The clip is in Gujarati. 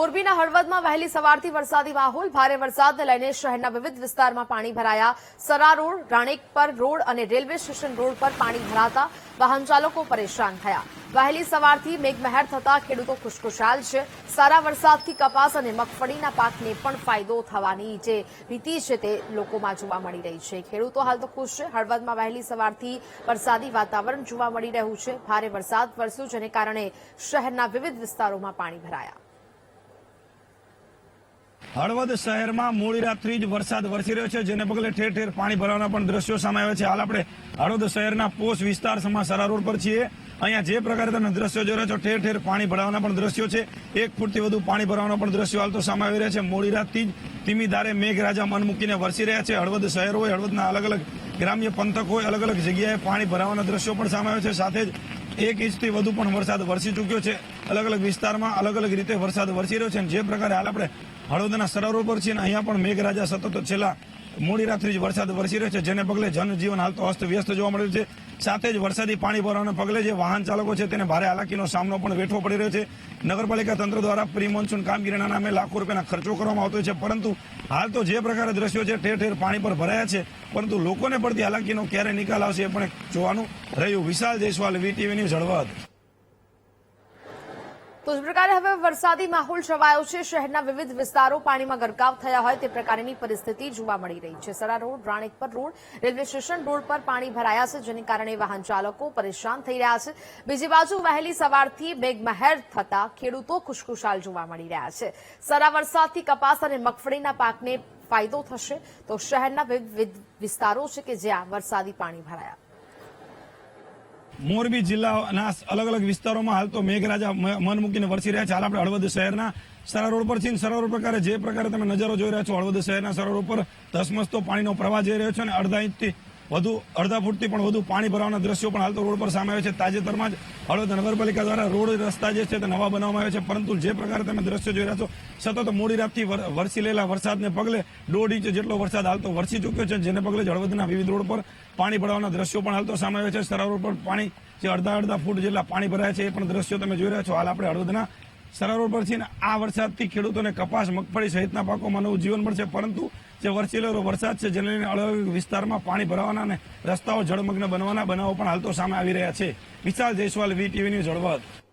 મોરબીના હળવદમાં વહેલી સવારથી વરસાદી માહોલ. ભારે વરસાદને લઈને શહેરના વિવિધ વિસ્તારમાં પાણી ભરાયા. સરા રોડ, રાણેકપર રોડ અને રેલવે સ્ટેશન રોડ પર પાણી ભરાતા વાહન ચાલકો પરેશાન થયા. વહેલી સવારથી મેઘમહેર થતા ખેડૂતો ખુશખુશાલ છે. સારા વરસાદથી કપાસ અને મગફળીના પાકને પણ ફાયદો થવાની જે ભીતિ છે તે લોકોમાં જોવા મળી રહી છે. ખેડૂતો હાલ તો ખુશ છે. હળવદમાં વહેલી સવારથી વરસાદી વાતાવરણ જોવા મળી રહ્યું છે. ભારે વરસાદ વરસ્યો જેને કારણે શહેરના વિવિધ વિસ્તારોમાં પાણી ભરાયા. હળવદ શહેરમાં મોડી રાતથી જ વરસાદ વરસી રહ્યો છે, જેને પગલે ઠેર ઠેર પાણી ભરાવાના પણ દ્રશ્યો સામે આવ્યા છે. હાલ આપણે હળવદ શહેરના પોશ વિસ્તારમાં સરા રોડ પર છીએ. અહીંયા જે પ્રકારે તમે દ્રશ્યો જોઈ રહ્યા છો, ઠેર ઠેર પાણી ભરાવાના પણ દ્રશ્યો છે. 1 ફૂટથી વધુ પાણી ભરાવાના પણ દ્રશ્યો હાલ તો સામે આવી રહ્યા છે. મોડી રાતથી જ ધીમી ધારે મેઘરાજા મન મૂકીને વરસી રહ્યા છે. હળવદ શહેર હોય, હળવદના અલગ અલગ ગ્રામ્ય પંથક હોય, અલગ અલગ જગ્યાએ પાણી ભરાવાના દ્રશ્યો પણ સામે આવ્યા છે. સાથે જ 1 ઇંચથી વધુ પણ વરસાદ વરસી ચૂક્યો છે. અલગ અલગ વિસ્તારમાં અલગ અલગ રીતે વરસાદ વરસી રહ્યો છે. જે પ્રકારે હાલ આપણે હળવદના સરા રોડ પર છીએ અને અહીંયા પણ મેઘરાજા સતત છેલ્લા મોડી રાત્રિ જ વરસાદ વરસી રહ્યો છે, જેને પગલે જનજીવન હાલ તો અસ્તવ્યસ્ત જોવા મળ્યું છે. સાથે જ વરસાદી પાણી ભરવાના પગલે જે વાહન ચાલકો છે તેને ભારે હાલાકીનો સામનો પણ વેઠવો પડી રહ્યો છે. નગરપાલિકા તંત્ર દ્વારા પ્રી મોન્સૂન કામગીરીના નામે લાખો રૂપિયાના ખર્ચો કરવામાં આવતો છે, પરંતુ હાલ તો જે પ્રકારે દ્રશ્યો છે ઠેર ઠેર પાણી પર ભરાયા છે, પરંતુ લોકોને પડતી હાલાકીનો ક્યારે નિકાલ આવશે એ પણ જોવાનું રહ્યું. વિશાલ જયસ્વાલ, VTV ન્યૂઝ, હળવદ. તો જ પ્રકારે હવે વરસાદી માહોલ છવાયો છે. શહેરના વિવિધ વિસ્તારો પાણીમાં ગરકાવ થયા હોય તે પ્રકારની પરિસ્થિતિ જોવા મળી રહી છે. Sara road, Ranekpar road, railway station road પર પાણી ભરાયા છે, જેને કારણે વાહન ચાલકો પરેશાન થઈ રહ્યા છે. બીજી બાજુ વહેલી સવારથી મેઘમહેર થતા ખેડૂતો ખુશખુશાલ જોવા મળી રહ્યા છે. સારા વરસાદથી કપાસ અને મગફળીના પાકને ફાયદો થશે. તો શહેરના વિવિધ વિસ્તારો છે કે જ્યાં વરસાદી પાણી ભરાયા. મોરબી જિલ્લાના અલગ અલગ વિસ્તારોમાં હાલ તો મેઘરાજા મન મૂકીને વરસી રહ્યા છે. હાલ આપણે હળવદ શહેરના સરા રોડ પર છીએ. સરા રોડ પ્રકારે જે પ્રકારે તમે નજારો જોઈ રહ્યા છો, હળવદ શહેરના સરા રોડ પર ધસમસતો પાણીનો પ્રવાહ જઈ રહ્યો છે અને અડધા ફૂટથી પણ વધુ પાણી ભરાવાના દ્રશ્યો પણ હાલ તો રોડ પર સામે આવે છે. તાજેતરમાં જ હળવદ નગરપાલિકા દ્વારા રોડ રસ્તા જે છે તે નવા બનાવવામાં આવ્યા છે, પરંતુ જે પ્રકારે તમે દ્રશ્યો જોઈ રહ્યા છો, સતત મોડી રાતથી વરસી રહેલા વરસાદને પગલે 1.5 ઇંચ જેટલો વરસાદ હાલ તો વરસી ચૂક્યો છે, જેને પગલે હળવદના વિવિધ રોડ પર પાણી ભરાવાના દ્રશ્યો પણ હાલ તો સામે આવ્યા છે. સરા રોડ પર પાણી જે અડધા ફૂટ જેટલા પાણી ભરાયા છે એ પણ દ્રશ્યો તમે જોઈ રહ્યા છો. હાલ આપણે હળવદના સરા રોડ પર છીએ. આ વરસાદથી ખેડૂતોને કપાસ, મગફળી સહિતના પાકોમાં નવું જીવન મળશે, પરંતુ જે વરસેલો વરસાદ છે જેને લઈને અલગ અલગ વિસ્તારમાં પાણી ભરાવાના અને રસ્તાઓ જળમગ્ન બનવાના બનાવો પણ હાલ તો સામે આવી રહ્યા છે. વિશાલ જયસ્વાલ, VTV ન્યૂઝ, હળવદ.